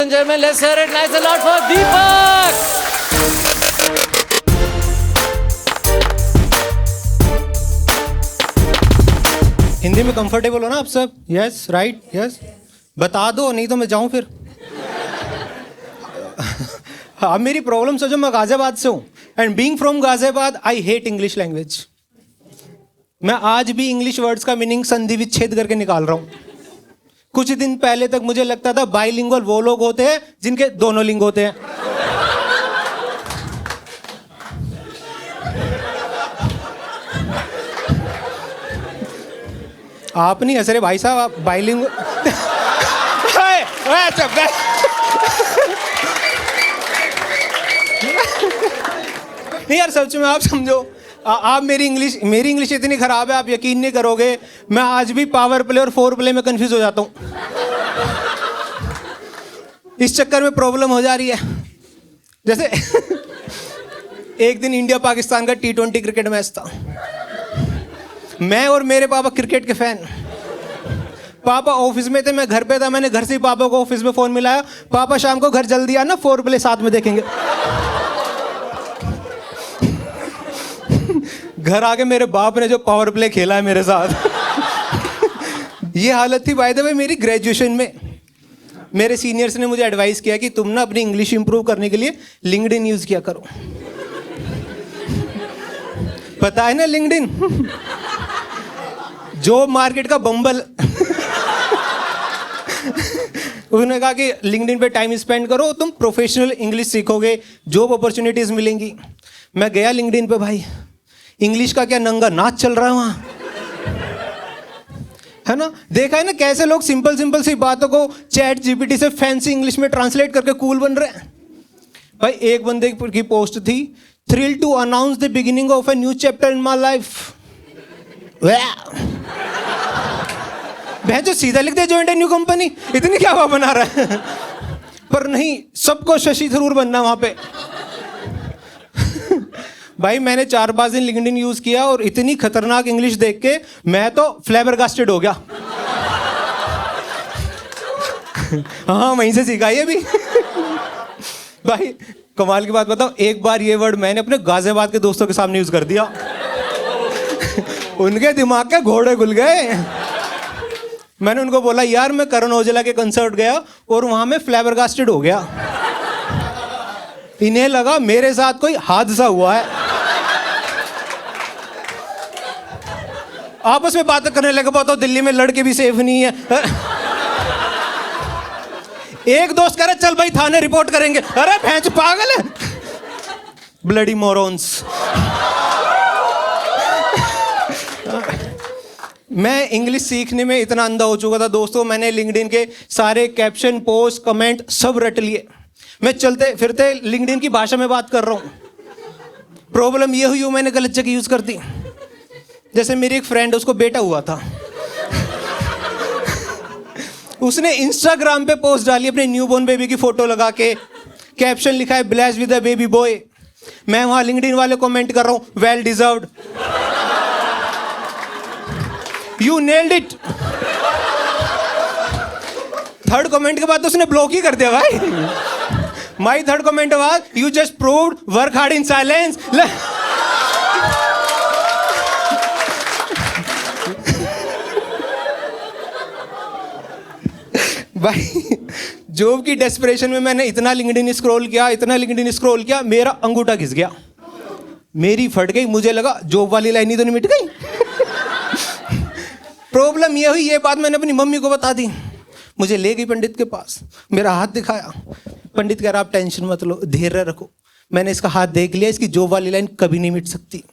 and gentlemen, let's hear it nice and loud for Deepak. Hindi में comfortable हो ना आप सब? Yes, right, yes. बता दो, नहीं तो मैं जाऊं फिर। अब मेरी प्रॉब्लम समझो, मैं गाजियाबाद से हूँ and being from Ghaziabad I hate English language. मैं आज भी इंग्लिश वर्ड्स का मीनिंग संधि विच्छेद करके निकाल रहा हूँ। कुछ दिन पहले तक मुझे लगता था बाइलिंगुअल वो लोग होते हैं जिनके दोनों लिंग होते हैं। आप नहीं हंस रहे भाई साहब, आप बाइलिंगुअल। नहीं यार, सच में आप समझो, आप मेरी इंग्लिश इतनी खराब है, आप यकीन नहीं करोगे, मैं आज भी पावर प्ले और फोर प्ले में कंफ्यूज हो जाता हूँ। इस चक्कर में प्रॉब्लम हो जा रही है। जैसे एक दिन इंडिया पाकिस्तान का T20 क्रिकेट मैच था। मैं और मेरे पापा क्रिकेट के फैन। पापा ऑफिस में थे, मैं घर पे था। मैंने घर से ही पापा को ऑफिस में फोन मिलाया, पापा शाम को घर जल्दी आना, फोर प्ले साथ में देखेंगे। घर आके मेरे बाप ने जो पावर प्ले खेला है मेरे साथ। ये हालत थी बाय द वे मेरी ग्रेजुएशन में। मेरे सीनियर्स ने मुझे एडवाइस किया कि तुम ना अपनी इंग्लिश इंप्रूव करने के लिए लिंक्डइन यूज किया करो। पता है ना लिंक्डइन, जॉब मार्केट का बम्बल। उन्होंने कहा कि लिंक्डइन पे टाइम स्पेंड करो, तुम प्रोफेशनल इंग्लिश सीखोगे, जॉब अपॉर्चुनिटीज मिलेंगी। मैं गया लिंक्डइन पे, भाई इंग्लिश का क्या नंगा नाच चल रहा है वहाँ, है ना। देखा है ना कैसे लोग सिंपल सिंपल सी बातों को चैट जीपीटी से फैंसी इंग्लिश में ट्रांसलेट करके कूल बन रहे हैं। भाई एक बंदे की पोस्ट थी, thrill to announce the beginning of a new chapter in my life. वह जो सीधा लिख दे जॉइंट ए न्यू कंपनी, इतनी क्या हुआ बना रहा है। पर नहीं, सबको शशि थरूर बनना वहां पे। भाई मैंने 4-5 दिन लिंक्डइन यूज किया और इतनी खतरनाक इंग्लिश देख के मैं तो फ्लैबरगास्टेड हो गया। हाँ, वहीं से सीखा ये भी। भाई कमाल की बात बताओ, एक बार ये वर्ड मैंने अपने गाजियाबाद के दोस्तों के सामने यूज कर दिया। उनके दिमाग के घोड़े खुल गए। मैंने उनको बोला, यार मैं करण औजला के कंसर्ट गया और वहां में फ्लैबरगास्टेड हो गया। इन्हें लगा मेरे साथ कोई हादसा हुआ है। आपस में बातें करने लगे, बताओ दिल्ली में लड़के भी सेफ नहीं है। एक दोस्त कह रहा चल भाई थाने रिपोर्ट करेंगे। अरे भैंस पागल है, ब्लडी मोरॉन्स। मैं इंग्लिश सीखने में इतना अंधा हो चुका था दोस्तों, मैंने लिंक्डइन के सारे कैप्शन, पोस्ट, कमेंट सब रट लिए। मैं चलते फिरते लिंक्डइन की भाषा में बात कर रहा हूँ। प्रॉब्लम ये हुई, मैंने गलत जगह यूज कर दी। जैसे मेरी एक फ्रेंड, उसको बेटा हुआ था। उसने इंस्टाग्राम पे पोस्ट डाली अपने न्यूबॉर्न बेबी की फोटो लगा के, कैप्शन लिखा है blessed with a baby boy. मैं वहां लिंक्डइन वाले कमेंट कर रहा हूँ, well deserved, you nailed it. Third comment के बाद तो उसने ब्लॉक ही कर दिया भाई। My third comment was, you just proved work hard in silence. भाई जॉब की डेस्परेशन में मैंने इतना लिंक्डइन स्क्रॉल किया, मेरा अंगूठा घिस गया, मेरी फट गई। मुझे लगा जॉब वाली लाइन ही तो नहीं मिट गई। प्रॉब्लम ये हुई, ये बात मैंने अपनी मम्मी को बता दी। मुझे ले गई पंडित के पास, मेरा हाथ दिखाया। पंडित कह रहा आप टेंशन मत लो, धैर्य रखो। मैंने इसका हाथ देख लिया, इसकी जॉब वाली लाइन कभी नहीं मिट सकती,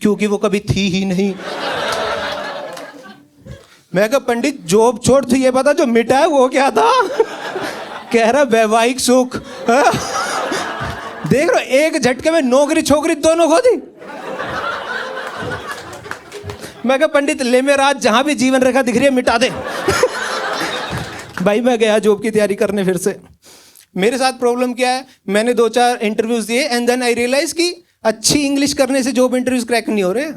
क्योंकि वो कभी थी ही नहीं। मैं कहा पंडित जॉब छोड़, तो ये पता जो मिटा है वो क्या था। कह रहा वैवाहिक सुख। देख रहा एक झटके में नौकरी छोकरी दोनों खो दी। मैं कहा पंडित ले मेरा हाथ, जहां भी जीवन रेखा दिख रही है मिटा दे। भाई मैं गया जॉब की तैयारी करने फिर से। मेरे साथ प्रॉब्लम क्या है, मैंने 2-4 इंटरव्यूज दिए एंड देन आई रियलाइज कि अच्छी इंग्लिश करने से जॉब इंटरव्यूज क्रैक नहीं हो रहे।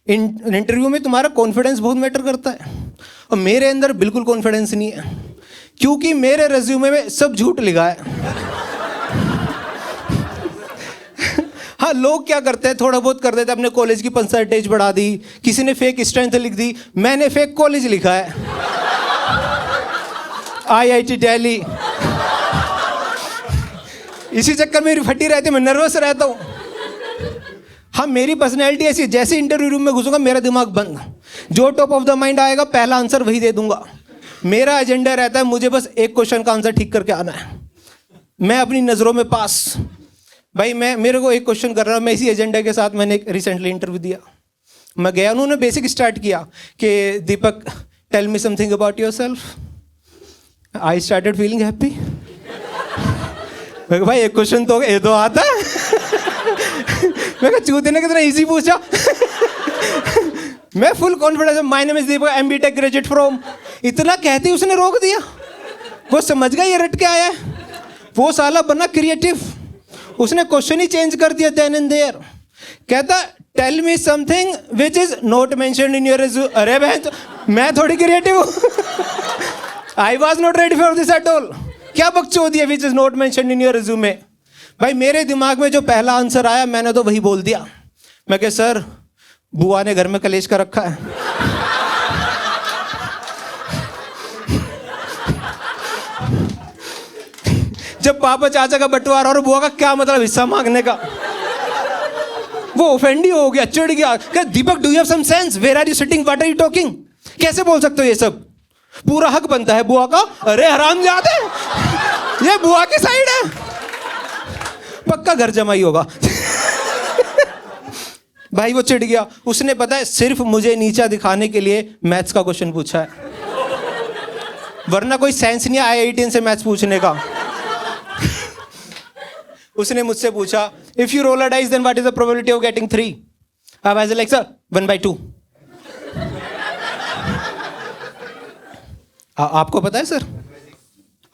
इंटरव्यू में तुम्हारा कॉन्फिडेंस बहुत मैटर करता है, और मेरे अंदर बिल्कुल कॉन्फिडेंस नहीं है। क्योंकि मेरे रेज्यूमे में सब झूठ लिखा है। हाँ, लोग क्या करते हैं, थोड़ा बहुत कर देते हैं, अपने कॉलेज की परसेंटेज बढ़ा दी, किसी ने फेक स्ट्रेंथ लिख दी, मैंने फेक कॉलेज लिखा है, IIT दिल्ली। इसी चक्कर में फटी रहती है, मैं नर्वस रहता हूँ। हाँ, मेरी पर्सनैलिटी ऐसी है, जैसे इंटरव्यू रूम में घुसूंगा मेरा दिमाग बंद, जो टॉप ऑफ द माइंड आएगा पहला आंसर वही दे दूंगा। मेरा एजेंडा रहता है मुझे बस एक क्वेश्चन का आंसर ठीक करके आना है, मैं अपनी नज़रों में पास। भाई मेरे को एक क्वेश्चन कर रहा हूँ, मैं इसी एजेंडा के साथ मैंने एक रिसेंटली इंटरव्यू दिया। मैं गया, उन्होंने बेसिक स्टार्ट किया कि Deepak tell me something about yourself. I started feeling happy. भाई एक क्वेश्चन तो ये तो आता है। मैं कहा चूते ने कितना इजी पूछा। मैं full confidence, my name is Deepak, MBTech graduate from, इतना कहते ही उसने रोक दिया। वो समझ गया ये रट के आया है। वो साला बना क्रिएटिव, उसने क्वेश्चन ही चेंज कर दिया देन एंड देयर। कहता tell me something which is not mentioned in your resume. अरे बहन, मैं थोड़ी क्रिएटिव हूँ। I was not ready for this at all. क्या बकचोदी है which is not mentioned in your resume. भाई मेरे दिमाग में जो पहला आंसर आया मैंने तो वही बोल दिया। मैं कह सर बुआ ने घर में कलेश का रखा है। जब पापा चाचा का बंटवारा और बुआ का क्या मतलब हिस्सा मांगने का। वो ऑफेंड ही हो गया, चिढ़ गया, क्या Deepak do you have some sense, where are you sitting, what are you talking, कैसे बोल सकते हो ये सब, पूरा हक बनता है बुआ का। अरे हरामजादे, ये बुआ की साइड है, पक्का घर जमाई होगा। भाई वो चिढ़ गया, उसने पता है सिर्फ मुझे नीचा दिखाने के लिए मैथ्स का क्वेश्चन पूछा है, वरना कोई सेंस नहीं है IIT से मैथ्स पूछने का। उसने मुझसे पूछा if you roll a dice then what is the probability of getting 3। I was like sir 1/2। आपको पता है सर,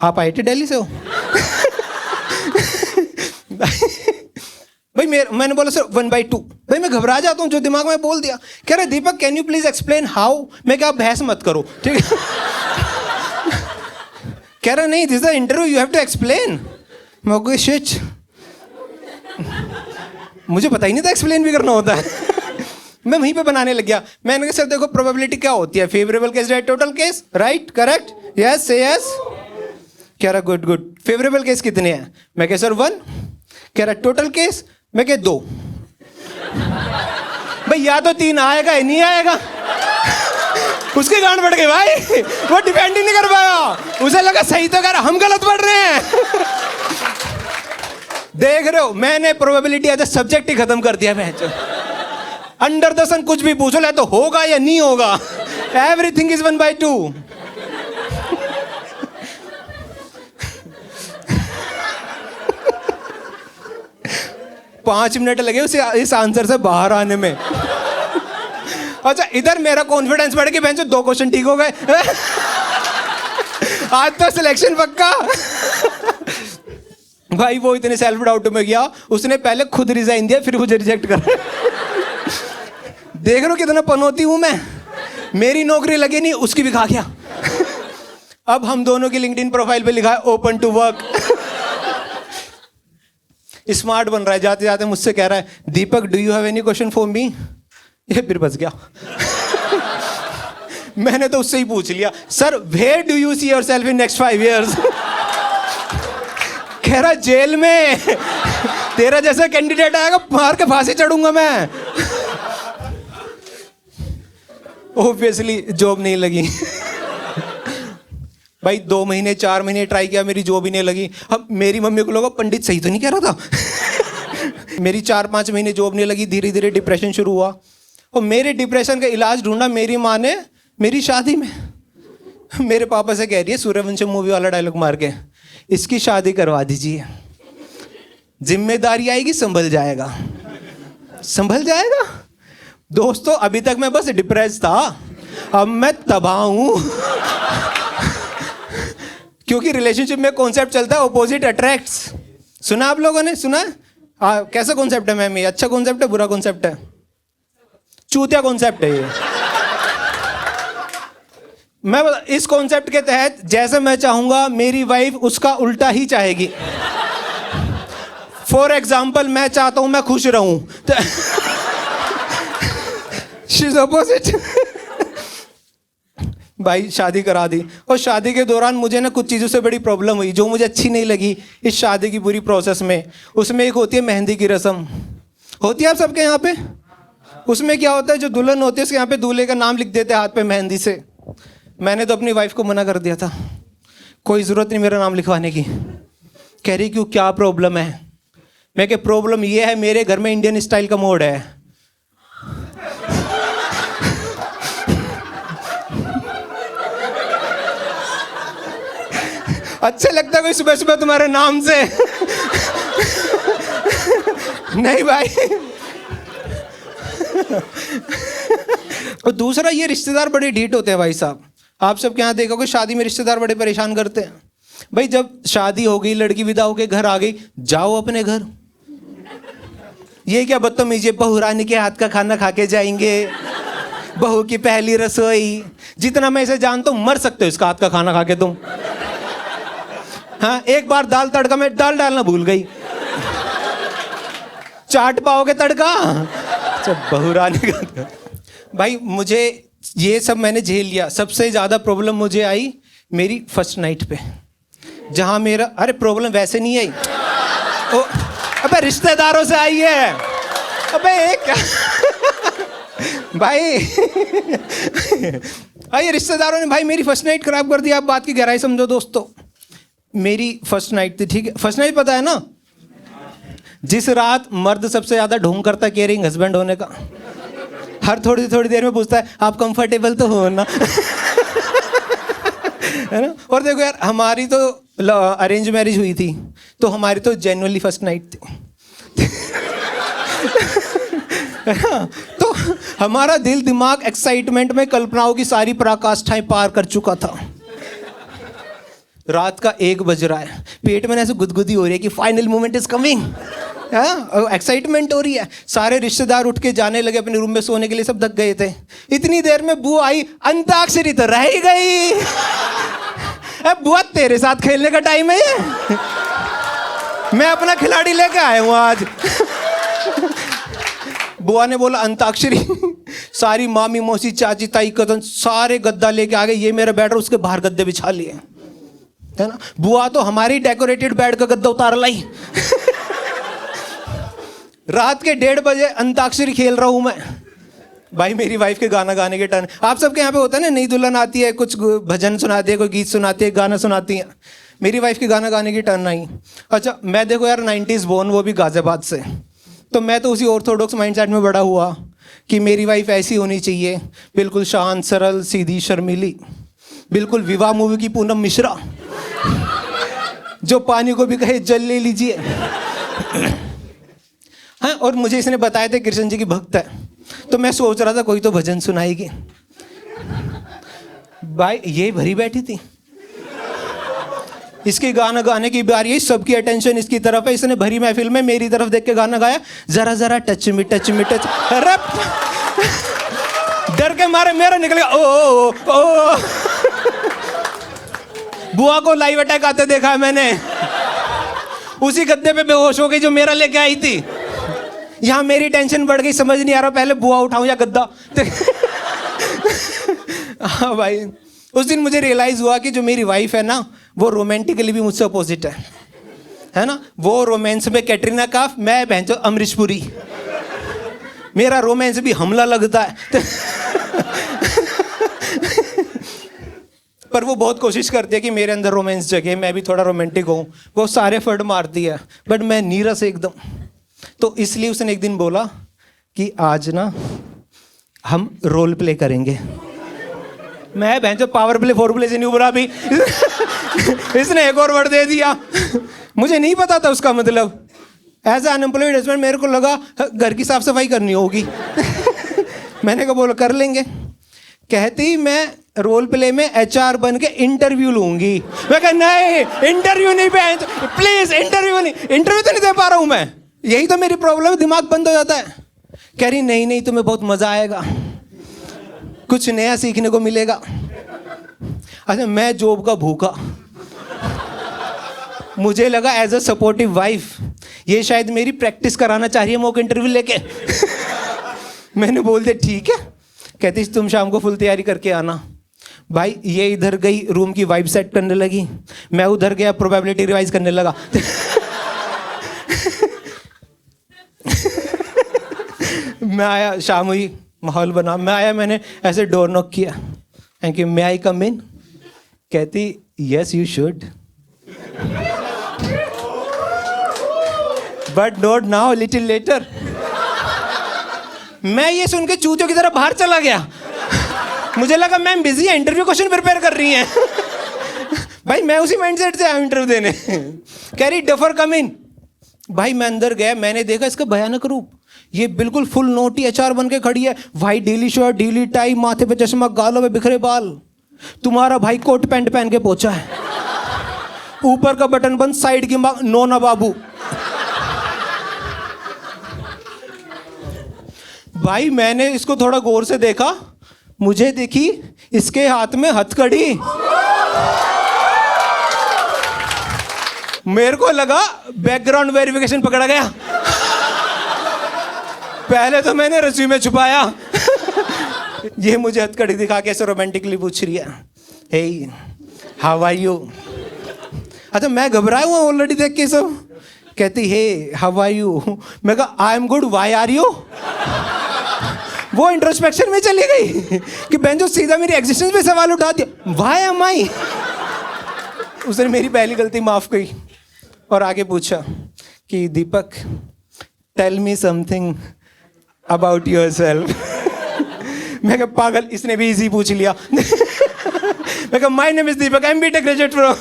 आप IIT दिल्ली से हो। भाई मैंने बोला सर 1/2। भाई मैं घबरा जाता हूँ, जो दिमाग में बोल दिया। कह रहे Deepak can you please explain how. मैं क्या, बहस मत करो ठीक है। कह रहा नहीं this is the interview, you have to explain. मैं शिट, मुझे पता ही नहीं था एक्सप्लेन भी करना होता है। मैं वहीं पे बनाने लग गया। मैंने कहा सर देखो प्रोबेबिलिटी क्या होती है, favourable case right, total case right, correct, yes से यस। कह रहा गुड गुड, फेवरेबल केस कितने हैं। मैं कह सर 1। कह रहा टोटल केस, मैं कह 2। भाई या तो 3 आएगा या नहीं आएगा। उसकी गांड बढ़ गई भाई, वो डिपेंड ही नहीं कर पाया। उसे लगा सही तो कर, हम गलत पढ़ रहे हैं। देख रहे हो, मैंने प्रोबेबिलिटी एज अ सब्जेक्ट ही खत्म कर दिया। मैं अंडर द सन कुछ भी पूछ लो, तो होगा या नहीं होगा, एवरीथिंग इज 1/2। पांच मिनट लगे उसे इस आंसर से बाहर आने में। अच्छा इधर मेरा कॉन्फिडेंस बढ़ के बेंचो 2 क्वेश्चन ठीक हो गए। आज तो सिलेक्शन पक्का। भाई वो इतने सेल्फ डाउट में गया, उसने पहले खुद रिजाइन दिया फिर मुझे रिजेक्ट कर। देख रहे हो कितना पनौती हूं मैं, मेरी नौकरी लगी नहीं, उसकी भी खा गया। अब हम दोनों की लिंक्डइन प्रोफाइल पे लिखा है ओपन टू वर्क। स्मार्ट बन रहा है, जाते जाते मुझसे कह रहा है Deepak do you have any question for me. ये फिर बच गया। मैंने तो उससे ही पूछ लिया sir where do you see yourself in next 5 years। कह रहा जेल में, तेरा जैसा कैंडिडेट आएगा मार के फांसी चढ़ूंगा मैं। ऑब्वियसली जॉब नहीं लगी। भाई 2 महीने 4 महीने ट्राई किया, मेरी जॉब ही नहीं लगी। अब मेरी मम्मी को लगा पंडित सही तो नहीं कह रहा था। मेरी 4-5 महीने जॉब नहीं लगी, धीरे धीरे डिप्रेशन शुरू हुआ। और मेरे डिप्रेशन का इलाज ढूंढा मेरी माँ ने मेरी शादी में। मेरे पापा से कह रही है सूर्यवंशम मूवी वाला डायलॉग मार के, इसकी शादी करवा दीजिए, जिम्मेदारी आएगी, संभल जाएगा। संभल जाएगा दोस्तों, अभी तक मैं बस डिप्रेस था, अब मैं तबाह हूं। क्योंकि रिलेशनशिप में कॉन्सेप्ट चलता है ऑपोजिट अट्रैक्ट्स। सुना आप लोगों ने, सुना? कैसा कॉन्सेप्ट है मैम ये? अच्छा कॉन्सेप्ट है, बुरा कॉन्सेप्ट है? चूतिया कॉन्सेप्ट है ये। इस कॉन्सेप्ट के तहत जैसे मैं चाहूंगा मेरी वाइफ उसका उल्टा ही चाहेगी। फॉर एग्जाम्पल, मैं चाहता हूं मैं खुश रहूं तो शी इज ऑपोजिट। भाई शादी करा दी, और शादी के दौरान मुझे ना कुछ चीज़ों से बड़ी प्रॉब्लम हुई जो मुझे अच्छी नहीं लगी इस शादी की पूरी प्रोसेस में। उसमें एक होती है मेहंदी की रस्म, होती है आप सबके यहाँ पे। उसमें क्या होता है, जो दुल्हन होती है उसके यहाँ पे दूल्हे का नाम लिख देते हैं हाथ पे मेहंदी से। मैंने तो अपनी वाइफ को मना कर दिया था, कोई ज़रूरत नहीं मेरा नाम लिखवाने की। कह रही क्यों, क्या प्रॉब्लम है? मैं कह प्रॉब्लम ये है मेरे घर में इंडियन स्टाइल का मोड है। अच्छा लगता है कोई सुबह सुबह तुम्हारे नाम से? नहीं भाई। और दूसरा, ये रिश्तेदार बड़े ढीठ होते हैं भाई साहब। आप सब क्या देखोगे शादी में रिश्तेदार बड़े परेशान करते हैं। भाई जब शादी हो गई, लड़की विदा होके घर आ गई, जाओ अपने घर। ये क्या बदतमीजी, बहू रानी के हाथ का खाना खा के जाएंगे, बहू की पहली रसोई। जितना मैं इसे जानता हूं, मर सकते हो इसका हाथ का खाना खा के तुम। हाँ, एक बार दाल तड़का में दाल डालना भूल गई, चाट पाओगे तड़का। बहू रानी का। भाई मुझे ये सब मैंने झेल लिया। सबसे ज़्यादा प्रॉब्लम मुझे आई मेरी फर्स्ट नाइट पे, जहाँ मेरा, अरे प्रॉब्लम वैसे नहीं आई, ओ अबे रिश्तेदारों से आई है। अबे एक भाई भाई रिश्तेदारों ने भाई मेरी फर्स्ट नाइट खराब कर दी। आप बात की गहराई समझो दोस्तों। मेरी फर्स्ट नाइट थी, ठीक है। फर्स्ट नाइट पता है ना, जिस रात मर्द सबसे ज़्यादा ढोंग करता है केयरिंग हस्बैंड होने का। हर थोड़ी थोड़ी देर में पूछता है आप कंफर्टेबल तो हो ना। है ना। और देखो यार, हमारी तो अरेंज मैरिज हुई थी, तो हमारी तो जेन्युइनली फर्स्ट नाइट थी। तो हमारा दिल दिमाग एक्साइटमेंट में कल्पनाओं की सारी पराकाष्ठाएं पार कर चुका था। रात का 1 बज रहा है, पेट में ऐसे गुदगुदी हो रही है कि final moment is coming. Excitement हो रही है। सारे रिश्तेदार उठ के जाने लगे अपने रूम में सोने के लिए, सब थक गए थे। इतनी देर में बुआ आई, अंताक्षरी तो रह ही गई। अब बुआ तेरे साथ खेलने का टाइम है ये? मैं अपना खिलाड़ी लेके आया हूँ आज। बुआ ने बोला अंताक्षरी। सारी मामी मौसी चाची ताई कजन सारे गद्दा लेके आ गए। ये मेरा बेड, उसके बाहर गद्दे बिछा लिए, है ना। बुआ तो हमारी डेकोरेटेड बेड का गद्दा उतार लाई। रात के 1:30 बजे अंताक्षरी खेल रहा हूं मैं। भाई मेरी वाइफ के गाना गाने के टर्न। आप सबके यहाँ पे होता है ना, नई दुल्हन आती है, कुछ भजन सुनाती है, कोई गीत सुनाती है, गाना सुनाती है। मेरी वाइफ के गाना गाने की टर्न आई। अच्छा, मैं देखो यार 90s बोर्न, वो भी गाजियाबाद से। तो मैं तो उसी ऑर्थोडॉक्स माइंडसेट में बड़ा हुआ कि मेरी वाइफ ऐसी होनी चाहिए, बिल्कुल शांत, सरल, सीधी, शर्मीली, बिल्कुल विवाह मूवी की पूनम मिश्रा, जो पानी को भी कहे जल ले लीजिए। हाँ, और मुझे इसने बताया था कृष्ण जी की भक्त है, तो मैं सोच रहा था कोई तो भजन सुनाएगी। भाई ये भरी बैठी थी, इसके गाना गाने की बारी है, सबकी अटेंशन इसकी तरफ है। इसने भरी महफिल में मेरी तरफ देख के गाना गाया, जरा जरा touch me touch me touch. अरे डर के मारे मेरा निकल गया ओ, ओ। बुआ को लाइव अटैक आते देखा है मैंने। उसी गद्दे पे बेहोश हो गई जो मेरा लेके आई थी। यहाँ मेरी टेंशन बढ़ गई, समझ नहीं आ रहा पहले बुआ उठाऊं या गद्दा। हाँ भाई, उस दिन मुझे रियलाइज हुआ कि जो मेरी वाइफ है ना, वो रोमांटिकली भी मुझसे अपोजिट है ना। वो रोमांस में कैटरीना काफ, मैं बहनचोद अमरीश पुरी। मेरा रोमांस भी हमला लगता है। पर वो बहुत कोशिश करती है कि मेरे अंदर रोमांस जगे, मैं भी थोड़ा रोमांटिक हूँ। वो सारे फर्ड मारती है, बट मैं नीरस एकदम। तो इसलिए उसने एक दिन बोला कि आज ना हम रोल प्ले करेंगे। मैं बहन जो पावर प्ले 4 प्ले से नहीं उभरा भी। इसने एक और वर्ड दे दिया, मुझे नहीं पता था उसका मतलब। एज ए अनएम्प्लॉयड हस्बैंड मेरे को लगा घर की साफ सफाई करनी होगी। मैंने कहा बोलो कर लेंगे। कहती मैं रोल प्ले में HR बन के इंटरव्यू लूंगी। मैं कहा नहीं, इंटरव्यू नहीं, प्लीज इंटरव्यू नहीं, इंटरव्यू तो नहीं दे पा रहा हूं मैं। यही तो मेरी प्रॉब्लम है, दिमाग बंद हो जाता है। कह रही नहीं नहीं, तुम्हें बहुत मजा आएगा, कुछ नया सीखने को मिलेगा। अच्छा मैं जॉब का भूखा, मुझे लगा एज अ सपोर्टिव वाइफ ये शायद मेरी प्रैक्टिस कराना चाह रही है मॉक इंटरव्यू लेके। मैंने बोल दिया ठीक है। कहती तुम शाम को फुल तैयारी करके आना। भाई ये इधर गई रूम की वाइब सेट करने लगी, मैं उधर गया प्रोबेबिलिटी रिवाइज करने लगा। मैं आया, शाम हुई, माहौल बना, मैं आया, मैंने ऐसे डोर नॉक किया, थैंक यू, मे आई कम इन? कहती yes you should, but not now, little letter. मैं ये सुन के चूतियों की तरह बाहर चला गया। मुझे लगा मैम बिजी है, इंटरव्यू क्वेश्चन प्रिपेयर कर रही हैं। भाई मैं उसी माइंडसेट से आया इंटरव्यू देने। कह रही डफर कम इन। भाई मैं अंदर गया, मैंने देखा इसका भयानक रूप, ये बिल्कुल फुल नोटी एचआर बन के खड़ी है, भाई ढीली शर्ट, ढीली टाई, माथे पे चश्मा, गालों पे बिखरे बाल। तुम्हारा भाई कोट पैंट पहन के पहुंचा है, ऊपर का बटन बंद, साइड की नो ना बाबू। भाई मैंने इसको थोड़ा गौर से देखा, मुझे देखी इसके हाथ में हथकड़ी। मेरे को लगा बैकग्राउंड वेरिफिकेशन पकड़ा गया। पहले तो मैंने रिज्यूमे छुपाया। ये मुझे हथकड़ी दिखा के ऐसे रोमांटिकली पूछ रही है, हे हाउ आर यू? अच्छा मैं घबराया हुआ ऑलरेडी देख के सब। कहती हे हाउ आर यू? मैं कहा I am good, why are you? वो इंट्रोस्पेक्शन में चली गई कि बहन जो सीधा मेरी एग्जिस्टेंस पे सवाल उठा दिया, व्हाई एम आई? उसने मेरी पहली गलती माफ की और आगे पूछा कि Deepak tell me something about yourself. मैं कहा पागल, इसने भी इजी पूछ लिया। मैं कहा my name is Deepak, I am BTech graduate from.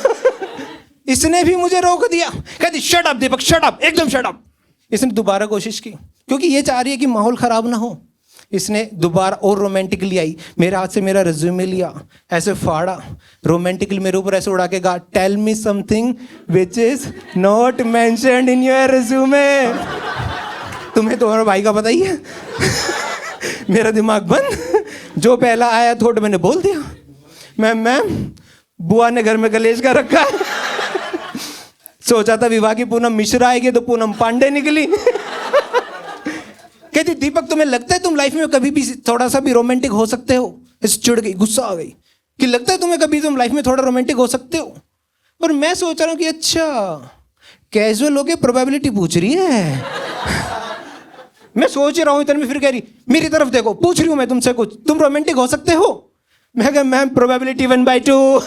इसने भी मुझे रोक दिया, कहती shut up Deepak, shut up, एकदम शट अप। इसने दोबारा कोशिश की क्योंकि ये चाह रही है कि माहौल खराब ना हो। इसने दोबारा और रोमांटिकली आई, मेरे हाथ से मेरा रिज्यूमे लिया, ऐसे फाड़ा, रोमांटिकली मेरे ऊपर ऐसे उड़ा के कहा tell me something which is not mentioned in your resume. तुम्हें तुम्हारे भाई का पता ही है। मेरा दिमाग बंद, जो पहला आया थोड़ा मैंने बोल दिया, मैम बुआ ने घर में कलेश का रखा है। सोचा था विवाह की पूनम मिश्रा आएगी तो पूनम पांडे निकली। कहती दीपक तुम्हें लगता है तुम लाइफ में कभी भी थोड़ा सा भी रोमांटिक हो सकते हो? इस चिढ़ गई, गुस्सा आ गई कि लगता है तुम्हें कभी तुम लाइफ में थोड़ा रोमांटिक हो सकते हो? पर मैं सोच रहा हूँ कि अच्छा कैजुअल होके प्रोबेबिलिटी पूछ रही है। मैं सोच रहा हूँ इतने में फिर कह रही मेरी तरफ देखो, पूछ रही हूँ मैं तुमसे कुछ, तुम रोमांटिक हो सकते हो? मैं कहा ma'am probability 1/2।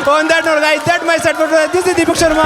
On that note, guys, that my set for today. This is Deepak Sharma.